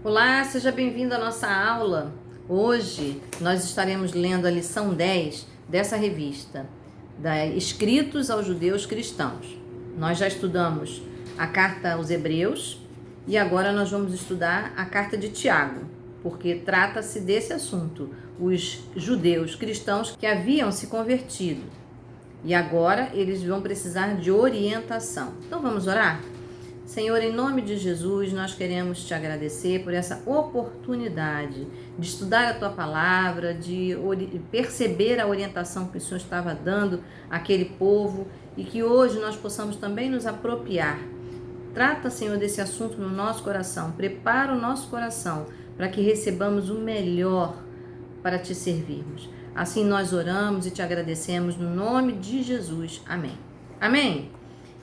Olá, seja bem-vindo à nossa aula. Hoje nós estaremos lendo a lição 10 dessa revista, Escritos aos Judeus Cristãos. Nós já estudamos a carta aos Hebreus e agora nós vamos estudar a carta de Tiago, porque trata-se desse assunto, os judeus cristãos que haviam se convertido. E agora eles vão precisar de orientação. Então vamos orar? Senhor, em nome de Jesus, nós queremos te agradecer por essa oportunidade de estudar a tua palavra, de perceber a orientação que o Senhor estava dando àquele povo e que hoje nós possamos também nos apropriar. Trata, Senhor, desse assunto no nosso coração, prepara o nosso coração para que recebamos o melhor para te servirmos. Assim nós oramos e te agradecemos no nome de Jesus. Amém. Amém?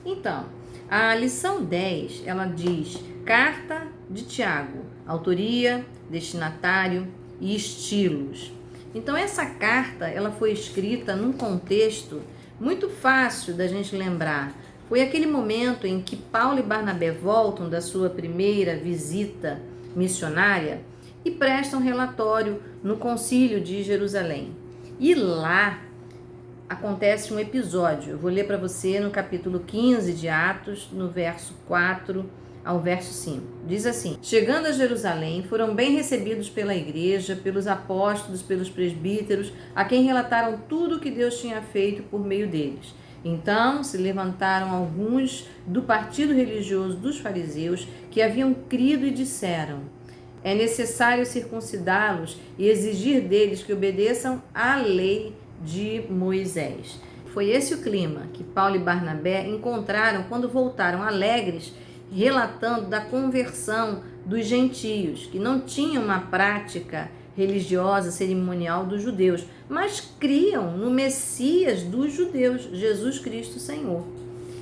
Então, a lição 10, ela diz Carta de Tiago, autoria, destinatário e estilos. Então, essa carta, ela foi escrita num contexto muito fácil da gente lembrar. Foi aquele momento em que Paulo e Barnabé voltam da sua primeira visita missionária e prestam relatório no concílio de Jerusalém. E lá acontece um episódio. Eu vou ler para você no capítulo 15 de Atos, no verso 4 ao verso 5. Diz assim: Chegando a Jerusalém, foram bem recebidos pela igreja, pelos apóstolos, pelos presbíteros, a quem relataram tudo o que Deus tinha feito por meio deles. Então se levantaram alguns do partido religioso dos fariseus que haviam crido e disseram: é necessário circuncidá-los e exigir deles que obedeçam à lei de Moisés. Foi esse o clima que Paulo e Barnabé encontraram quando voltaram alegres, relatando da conversão dos gentios, que não tinham uma prática religiosa, cerimonial dos judeus, mas criam no Messias dos judeus, Jesus Cristo Senhor.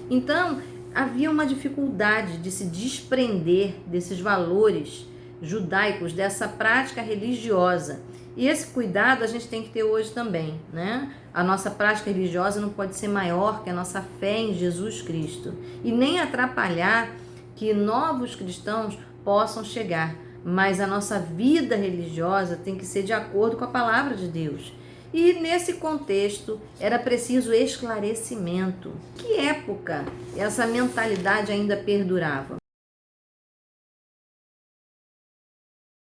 Então, havia uma dificuldade de se desprender desses valores judaicos, dessa prática religiosa. E esse cuidado a gente tem que ter hoje também, né? A nossa prática religiosa não pode ser maior que a nossa fé em Jesus Cristo e nem atrapalhar que novos cristãos possam chegar, mas a nossa vida religiosa tem que ser de acordo com a palavra de Deus. E nesse contexto era preciso esclarecimento. Que época essa mentalidade ainda perdurava?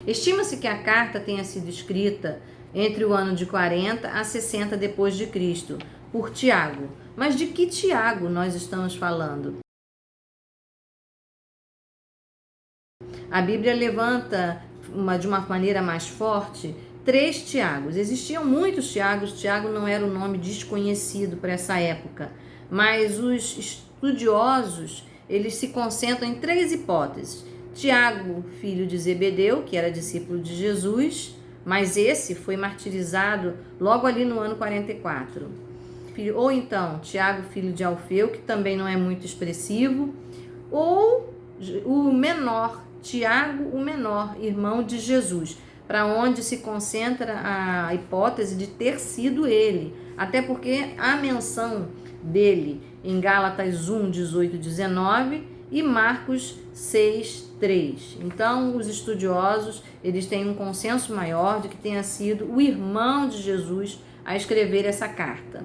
Estima-se que a carta tenha sido escrita entre o ano de 40 a 60 depois de Cristo, por Tiago. Mas de que Tiago nós estamos falando? A Bíblia levanta de uma maneira mais forte 3 Tiagos. Existiam muitos Tiagos, Tiago não era um nome desconhecido para essa época, mas os estudiosos, eles se concentram em 3 hipóteses. Tiago, filho de Zebedeu, que era discípulo de Jesus, mas esse foi martirizado logo ali no ano 44. Ou então, Tiago, filho de Alfeu, que também não é muito expressivo, ou o menor, Tiago, o menor, irmão de Jesus, para onde se concentra a hipótese de ter sido ele, até porque a menção dele em Gálatas 1, 18 e 19 e Marcos 6, 3. Então, os estudiosos, eles têm um consenso maior de que tenha sido o irmão de Jesus a escrever essa carta.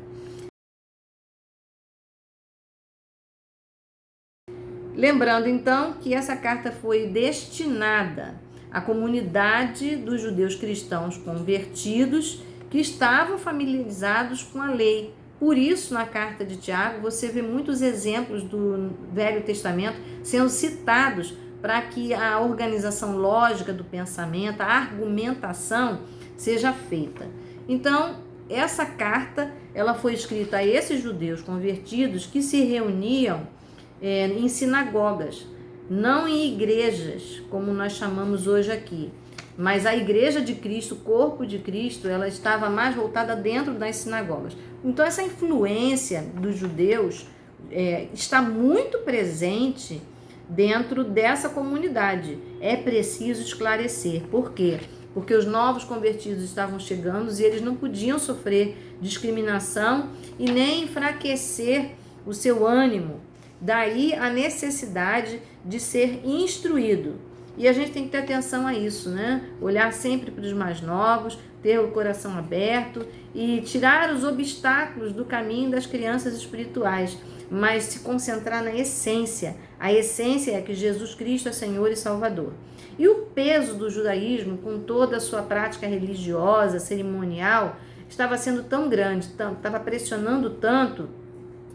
Lembrando, então, que essa carta foi destinada à comunidade dos judeus cristãos convertidos que estavam familiarizados com a lei. Por isso, na carta de Tiago, você vê muitos exemplos do Velho Testamento sendo citados para que a organização lógica do pensamento, a argumentação seja feita. Então, essa carta ela foi escrita a esses judeus convertidos que se reuniam em sinagogas, não em igrejas, como nós chamamos hoje aqui. Mas a igreja de Cristo, o corpo de Cristo, ela estava mais voltada dentro das sinagogas. Então, essa influência dos judeus está muito presente dentro dessa comunidade. É preciso esclarecer. Por quê? Porque os novos convertidos estavam chegando e eles não podiam sofrer discriminação e nem enfraquecer o seu ânimo. Daí a necessidade de ser instruído. E a gente tem que ter atenção a isso, né? Olhar sempre para os mais novos, ter o coração aberto e tirar os obstáculos do caminho das crianças espirituais, mas se concentrar na essência. A essência é que Jesus Cristo é Senhor e Salvador. E o peso do judaísmo, com toda a sua prática religiosa, cerimonial, estava sendo tão grande, estava pressionando tanto,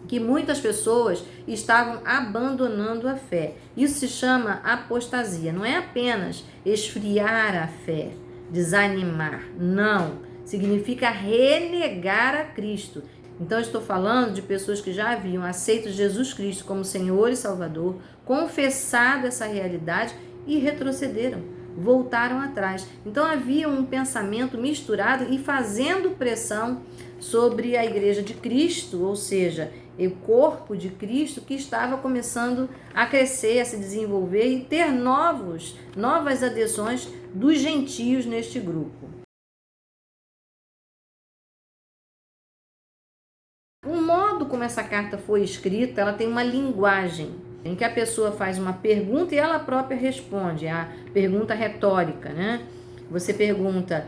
que muitas pessoas estavam abandonando a fé. Isso se chama apostasia. Não é apenas esfriar a fé, desanimar. Não. Significa renegar a Cristo. Então, estou falando de pessoas que já haviam aceito Jesus Cristo como Senhor e Salvador, confessado essa realidade e retrocederam, voltaram atrás. Então, havia um pensamento misturado e fazendo pressão sobre a Igreja de Cristo, ou seja, o corpo de Cristo, que estava começando a crescer, a se desenvolver e ter novas adesões dos gentios neste grupo. O modo como essa carta foi escrita, ela tem uma linguagem em que a pessoa faz uma pergunta e ela própria responde, a pergunta retórica, né? Você pergunta,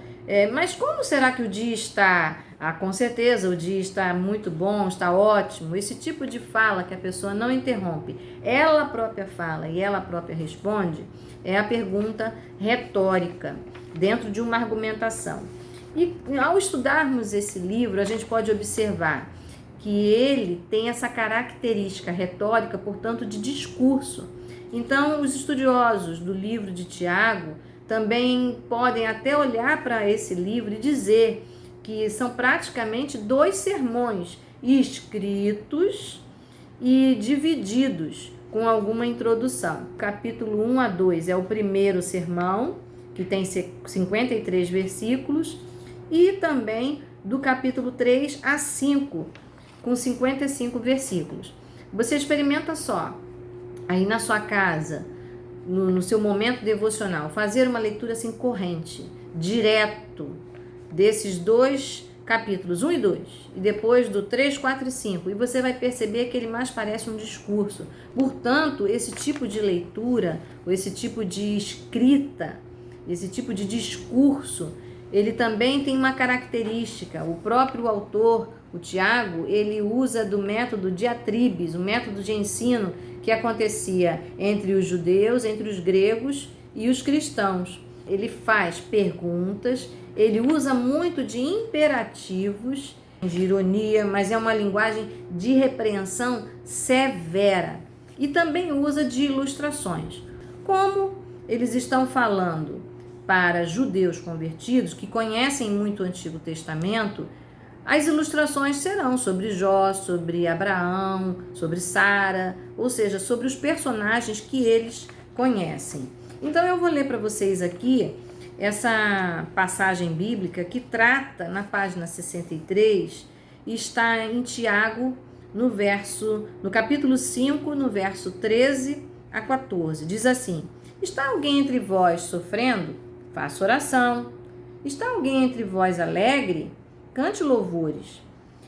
mas como será que o dia está? Com certeza o dia está muito bom, está ótimo. Esse tipo de fala que a pessoa não interrompe, ela própria fala e ela própria responde, é a pergunta retórica, dentro de uma argumentação. E ao estudarmos esse livro, a gente pode observar que ele tem essa característica retórica, portanto, de discurso. Então, os estudiosos do livro de Tiago também podem até olhar para esse livro e dizer que são praticamente 2 sermões escritos e divididos com alguma introdução. Capítulo 1 a 2 é o primeiro sermão, que tem 53 versículos, e também do capítulo 3 a 5, com 55 versículos. Você experimenta só, aí na sua casa, no seu momento devocional, fazer uma leitura assim corrente, direto, desses 2 capítulos, 1 e 2, e depois do 3, 4 e 5, e você vai perceber que ele mais parece um discurso. Portanto, esse tipo de leitura, ou esse tipo de escrita, esse tipo de discurso, ele também tem uma característica. O próprio autor, o Tiago, ele usa do método diatribes, o método de ensino que acontecia entre os judeus, entre os gregos e os cristãos. Ele faz perguntas, ele usa muito de imperativos, de ironia, mas é uma linguagem de repreensão severa. E também usa de ilustrações. Como eles estão falando para judeus convertidos, que conhecem muito o Antigo Testamento, as ilustrações serão sobre Jó, sobre Abraão, sobre Sara, ou seja, sobre os personagens que eles conhecem. Então eu vou ler para vocês aqui essa passagem bíblica que trata na página 63, e está em Tiago, no capítulo 5, no verso 13 a 14. Diz assim: está alguém entre vós sofrendo? Faça oração. Está alguém entre vós alegre? Cante louvores.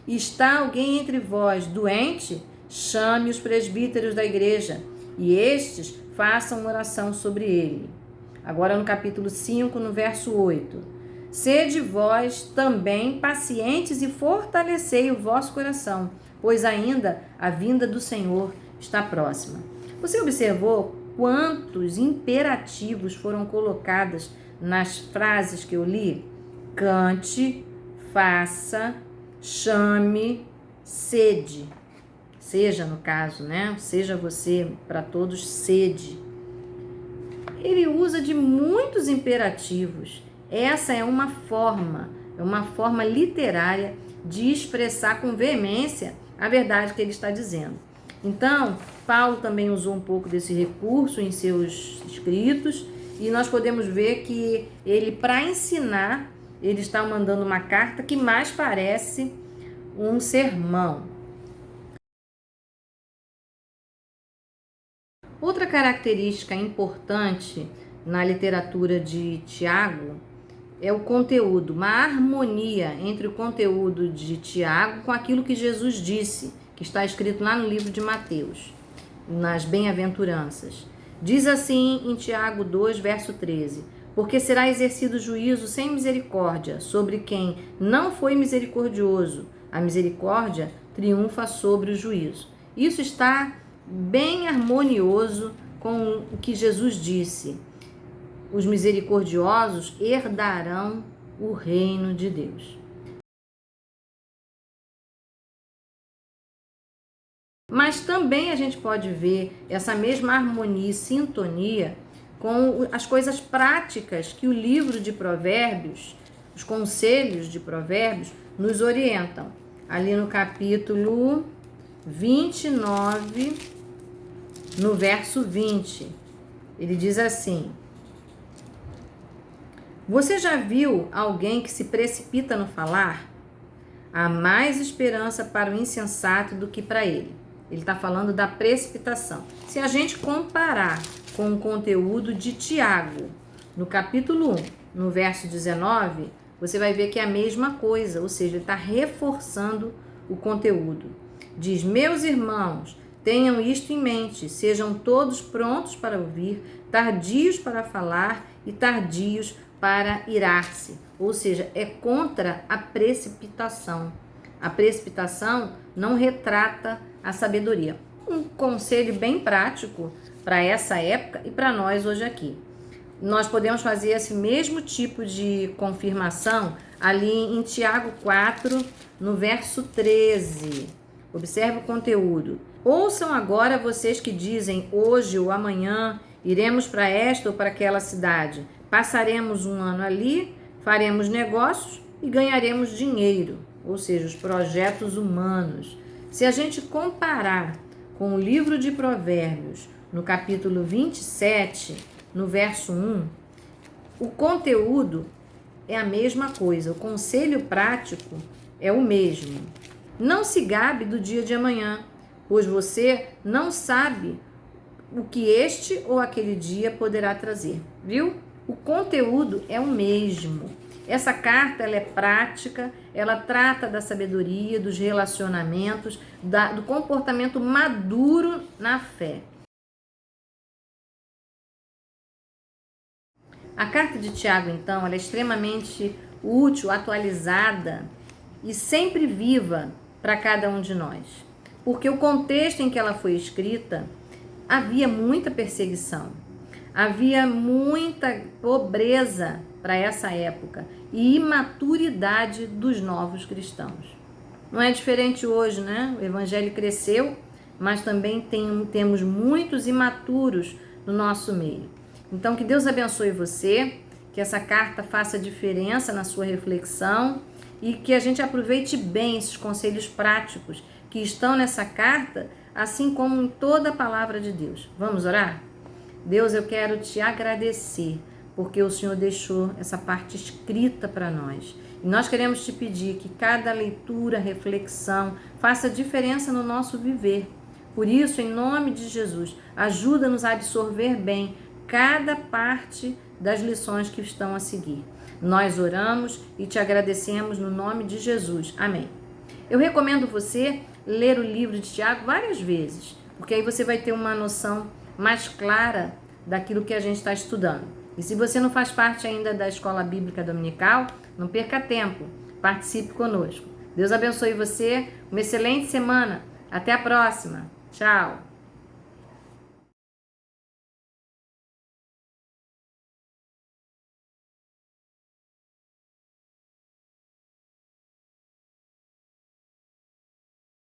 Está alguém entre vós doente? Chame os presbíteros da igreja, e estes façam oração sobre ele. Agora no capítulo 5, no verso 8. Sede vós também pacientes e fortalecei o vosso coração, pois ainda a vinda do Senhor está próxima. Você observou quantos imperativos foram colocados nas frases que eu li? Cante, faça, chame, sede. Seja, no caso, né? Seja você, para todos, sede. Ele usa de muitos imperativos. Essa é uma forma literária de expressar com veemência a verdade que ele está dizendo. Então, Paulo também usou um pouco desse recurso em seus escritos, e nós podemos ver que ele, para ensinar, ele está mandando uma carta que mais parece um sermão. Outra característica importante na literatura de Tiago é o conteúdo, uma harmonia entre o conteúdo de Tiago com aquilo que Jesus disse, que está escrito lá no livro de Mateus, nas bem-aventuranças. Diz assim em Tiago 2, verso 13: porque será exercido juízo sem misericórdia sobre quem não foi misericordioso. A misericórdia triunfa sobre o juízo. Isso está bem harmonioso com o que Jesus disse: os misericordiosos herdarão o reino de Deus. Mas também a gente pode ver essa mesma harmonia e sintonia com as coisas práticas que o livro de Provérbios, os conselhos de Provérbios, nos orientam. Ali no capítulo 29, no verso 20, ele diz assim: você já viu alguém que se precipita no falar? Há mais esperança para o insensato do que para ele. Ele está falando da precipitação. Se a gente comparar com o conteúdo de Tiago, no capítulo 1, no verso 19, você vai ver que é a mesma coisa, ou seja, ele está reforçando o conteúdo. Diz: meus irmãos, tenham isto em mente, sejam todos prontos para ouvir, tardios para falar e tardios para irar-se. Ou seja, é contra a precipitação. A precipitação não retrata a sabedoria. Um conselho bem prático para essa época e para nós hoje aqui. Nós podemos fazer esse mesmo tipo de confirmação ali em Tiago 4, no verso 13. Observe o conteúdo. Ouçam agora vocês que dizem: hoje ou amanhã iremos para esta ou para aquela cidade. Passaremos um ano ali, faremos negócios e ganharemos dinheiro. Ou seja, os projetos humanos. Se a gente comparar com o livro de Provérbios, no capítulo 27, no verso 1, o conteúdo é a mesma coisa, o conselho prático é o mesmo. Não se gabe do dia de amanhã, pois você não sabe o que este ou aquele dia poderá trazer, viu? O conteúdo é o mesmo. Essa carta ela é prática, ela trata da sabedoria, dos relacionamentos, do comportamento maduro na fé. A carta de Tiago, então, ela é extremamente útil, atualizada e sempre viva para cada um de nós. Porque o contexto em que ela foi escrita, havia muita perseguição, havia muita pobreza para essa época e imaturidade dos novos cristãos. Não é diferente hoje, né? O evangelho cresceu, mas também temos muitos imaturos no nosso meio. Então, que Deus abençoe você, que essa carta faça diferença na sua reflexão e que a gente aproveite bem esses conselhos práticos que estão nessa carta, assim como em toda a palavra de Deus. Vamos orar? Deus, eu quero te agradecer, porque o Senhor deixou essa parte escrita para nós. E nós queremos te pedir que cada leitura, reflexão, faça diferença no nosso viver. Por isso, em nome de Jesus, ajuda-nos a absorver bem cada parte das lições que estão a seguir. Nós oramos e te agradecemos no nome de Jesus. Amém. Eu recomendo você ler o livro de Tiago várias vezes, porque aí você vai ter uma noção mais clara daquilo que a gente está estudando. E se você não faz parte ainda da Escola Bíblica Dominical, não perca tempo, participe conosco. Deus abençoe você, uma excelente semana. Até a próxima. Tchau.